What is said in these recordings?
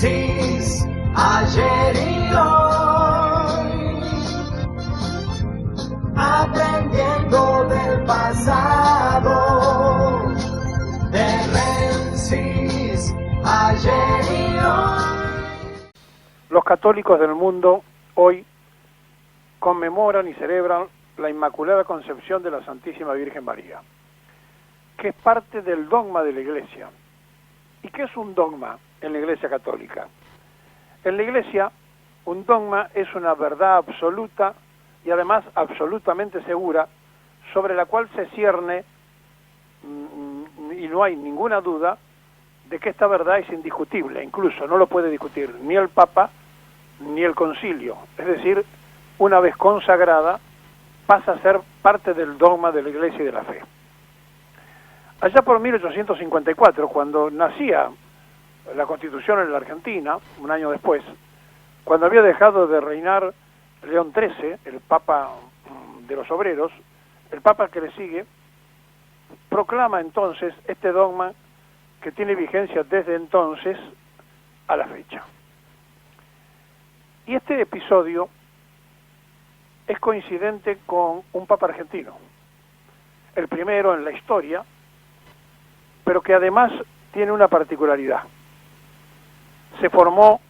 Génesis, ayer y hoy, aprendiendo del pasado, de Génesis, ayer y hoy. Los católicos del mundo hoy conmemoran y celebran la Inmaculada Concepción de la Santísima Virgen María, que es parte del dogma de la Iglesia. ¿Y qué es un dogma en la Iglesia católica? En la Iglesia, un dogma es una verdad absoluta y además absolutamente segura, sobre la cual se cierne y no hay ninguna duda de que esta verdad es indiscutible, incluso no lo puede discutir ni el Papa ni el Concilio. Es decir, una vez consagrada, pasa a ser parte del dogma de la Iglesia y de la fe. Allá por 1854, cuando nacía la Constitución en la Argentina, un año después, cuando había dejado de reinar León XIII, el Papa de los obreros, el Papa que le sigue, proclama entonces este dogma que tiene vigencia desde entonces a la fecha. Y este episodio es coincidente con un Papa argentino, el primero en la historia, pero que además tiene una particularidad. Se formó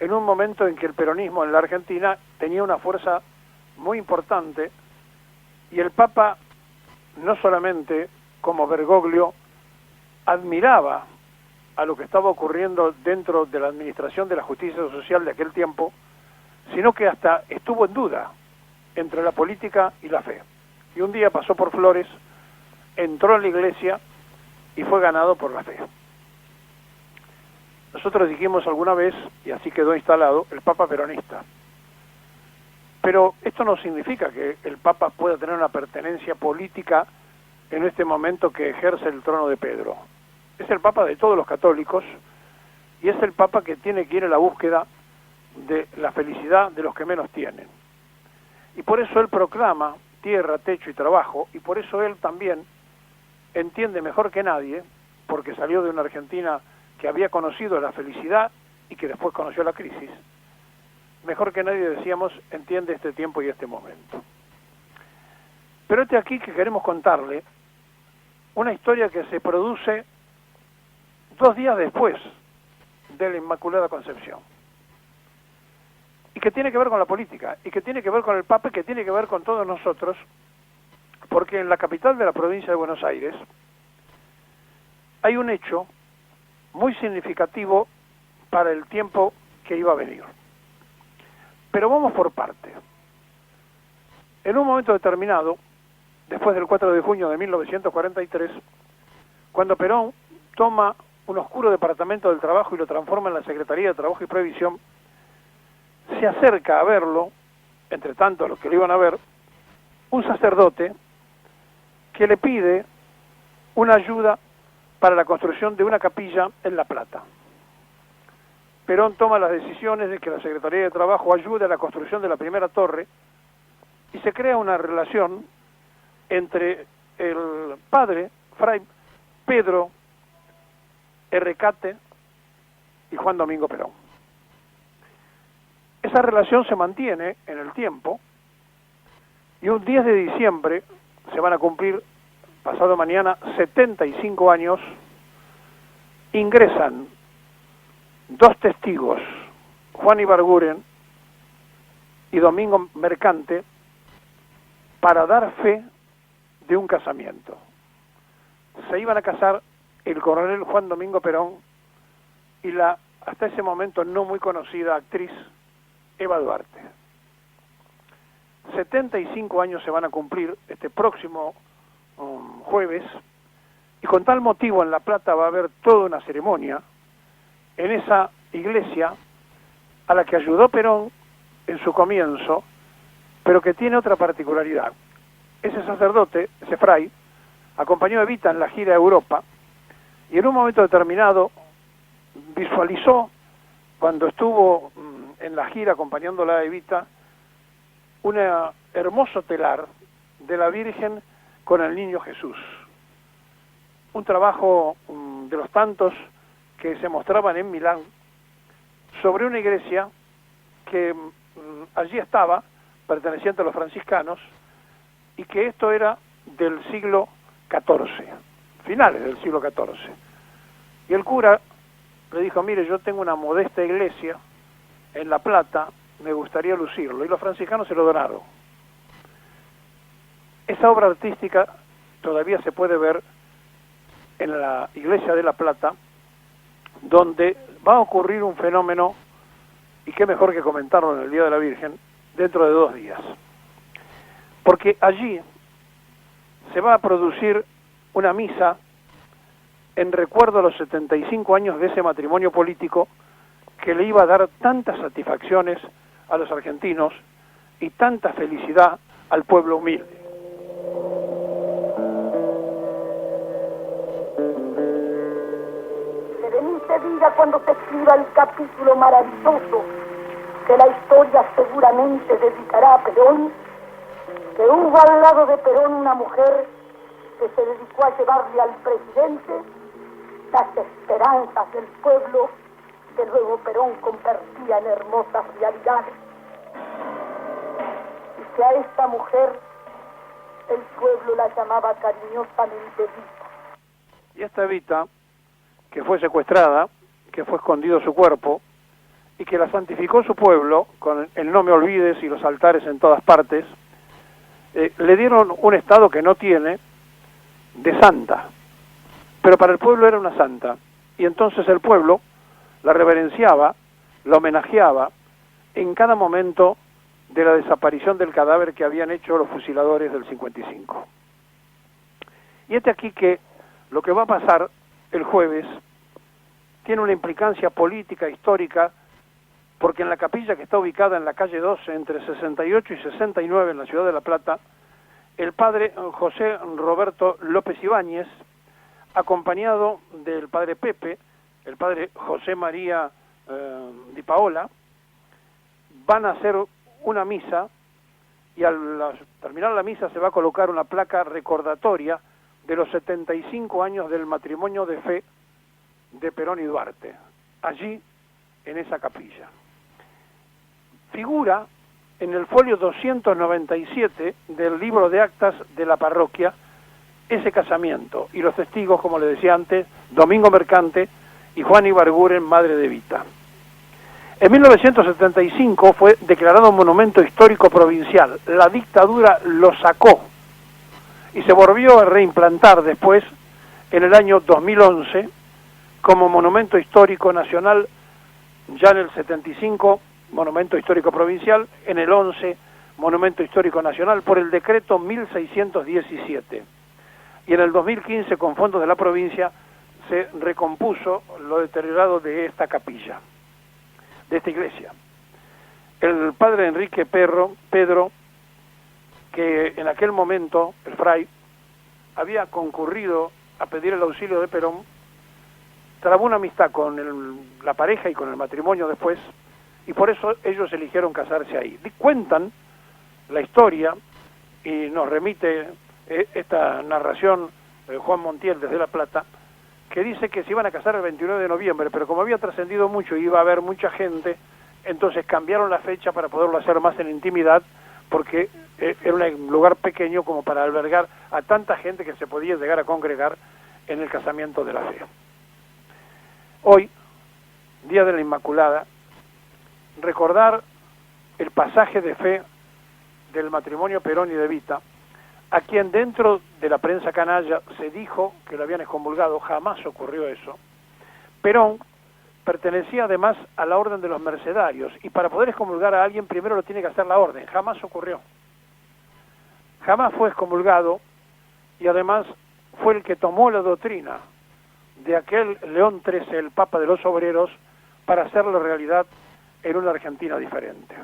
en un momento en que el peronismo en la Argentina tenía una fuerza muy importante y el Papa, no solamente como Bergoglio, admiraba a lo que estaba ocurriendo dentro de la administración de la justicia social de aquel tiempo, sino que hasta estuvo en duda entre la política y la fe. Y un día pasó por Flores, entró en la iglesia y fue ganado por la fe. Nosotros dijimos alguna vez, y así quedó instalado, el Papa peronista. Pero esto no significa que el Papa pueda tener una pertenencia política en este momento que ejerce el trono de Pedro. Es el Papa de todos los católicos y es el Papa que tiene que ir a la búsqueda de la felicidad de los que menos tienen. Y por eso él proclama tierra, techo y trabajo, y por eso él también entiende mejor que nadie, porque salió de una Argentina que había conocido la felicidad y que después conoció la crisis, mejor que nadie, decíamos, entiende este tiempo y este momento. Pero este aquí que queremos contarle una historia que se produce 2 días después de la Inmaculada Concepción, y que tiene que ver con la política, y que tiene que ver con el Papa, y que tiene que ver con todos nosotros, porque en la capital de la provincia de Buenos Aires hay un hecho muy significativo para el tiempo que iba a venir. Pero vamos por parte. En un momento determinado, después del 4 de junio de 1943, cuando Perón toma un oscuro departamento del trabajo y lo transforma en la Secretaría de Trabajo y Previsión, se acerca a verlo, entre tanto a los que lo iban a ver, un sacerdote que le pide una ayuda para la construcción de una capilla en La Plata. Perón toma las decisiones de que la Secretaría de Trabajo ayude a la construcción de la primera torre y se crea una relación entre el padre, Fray Pedro Errecate y Juan Domingo Perón. Esa relación se mantiene en el tiempo y un 10 de diciembre se van a cumplir, pasado mañana, 75 años, ingresan 2 testigos, Juan Ibarguren y Domingo Mercante, para dar fe de un casamiento. Se iban a casar el coronel Juan Domingo Perón y la hasta ese momento no muy conocida actriz Eva Duarte. 75 años se van a cumplir este próximo jueves, y con tal motivo en La Plata va a haber toda una ceremonia en esa iglesia a la que ayudó Perón en su comienzo, pero que tiene otra particularidad. Ese sacerdote, ese fray, acompañó a Evita en la gira a Europa y en un momento determinado visualizó, cuando estuvo en la gira acompañándola a Evita, un hermoso telar de la Virgen con el Niño Jesús. Un trabajo de los tantos que se mostraban en Milán sobre una iglesia que allí estaba, perteneciente a los franciscanos, y que esto era del siglo XIV, finales del siglo XIV. Y el cura le dijo, mire, yo tengo una modesta iglesia en La Plata, me gustaría lucirlo, y los franciscanos se lo donaron. Esa obra artística todavía se puede ver en la iglesia de La Plata, donde va a ocurrir un fenómeno, y qué mejor que comentarlo en el Día de la Virgen, dentro de 2 días. Porque allí se va a producir una misa en recuerdo a los 75 años de ese matrimonio político que le iba a dar tantas satisfacciones a los argentinos y tanta felicidad al pueblo humilde. Berenice diga cuando se escriba el capítulo maravilloso que la historia seguramente dedicará a Perón, que hubo al lado de Perón una mujer que se dedicó a llevarle al presidente las esperanzas del pueblo que luego Perón convertía en hermosas realidades. Y que a esta mujer el pueblo la llamaba cariñosamente Evita. Y esta Evita, que fue secuestrada, que fue escondido su cuerpo, y que la santificó su pueblo, con el no me olvides y los altares en todas partes, le dieron un estado que no tiene, de santa, pero para el pueblo era una santa, y entonces el pueblo la reverenciaba, la homenajeaba en cada momento de la desaparición del cadáver que habían hecho los fusiladores del 55. Y aquí que lo que va a pasar el jueves tiene una implicancia política, histórica, porque en la capilla que está ubicada en la calle 12, entre 68 y 69 en la ciudad de La Plata, el padre José Roberto López Ibáñez, acompañado del padre Pepe, el padre José María Di Paola, van a hacer una misa, y al terminar la misa se va a colocar una placa recordatoria de los 75 años del matrimonio de fe de Perón y Duarte, allí en esa capilla. Figura en el folio 297 del libro de actas de la parroquia ese casamiento, y los testigos, como le decía antes, Domingo Mercante y Juan Ibarguren, madre de Evita. En 1975 fue declarado monumento histórico provincial. La dictadura lo sacó y se volvió a reimplantar después, en el año 2011, como monumento histórico nacional, ya en el 75, monumento histórico provincial, en el 11, monumento histórico nacional, por el decreto 1617. Y en el 2015, con fondos de la provincia, se recompuso lo deteriorado de esta capilla, de esta iglesia. El padre Enrique Pedro, que en aquel momento, el fray, había concurrido a pedir el auxilio de Perón, trabó una amistad con la pareja y con el matrimonio después, y por eso ellos eligieron casarse ahí. Cuentan la historia, y nos remite esta narración Juan Montiel desde La Plata, que dice que se iban a casar el 29 de noviembre, pero como había trascendido mucho y iba a haber mucha gente, entonces cambiaron la fecha para poderlo hacer más en intimidad, porque era un lugar pequeño como para albergar a tanta gente que se podía llegar a congregar en el casamiento de la fe. Hoy, Día de la Inmaculada, recordar el pasaje de fe del matrimonio Perón y de Evita, a quien dentro de la prensa canalla se dijo que lo habían excomulgado. Jamás ocurrió eso. Perón pertenecía además a la orden de los mercedarios, y para poder excomulgar a alguien primero lo tiene que hacer la orden. Jamás ocurrió. Jamás fue excomulgado, y además fue el que tomó la doctrina de aquel León XIII, el Papa de los Obreros, para hacerlo realidad en una Argentina diferente.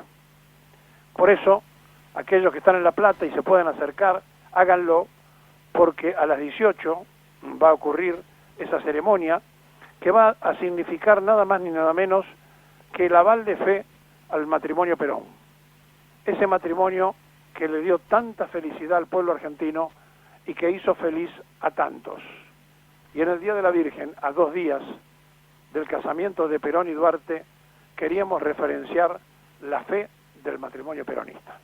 Por eso, aquellos que están en La Plata y se pueden acercar, háganlo, porque a las 18 va a ocurrir esa ceremonia que va a significar nada más ni nada menos que el aval de fe al matrimonio Perón. Ese matrimonio que le dio tanta felicidad al pueblo argentino y que hizo feliz a tantos. Y en el Día de la Virgen, a 2 días del casamiento de Perón y Duarte, queríamos referenciar la fe del matrimonio peronista.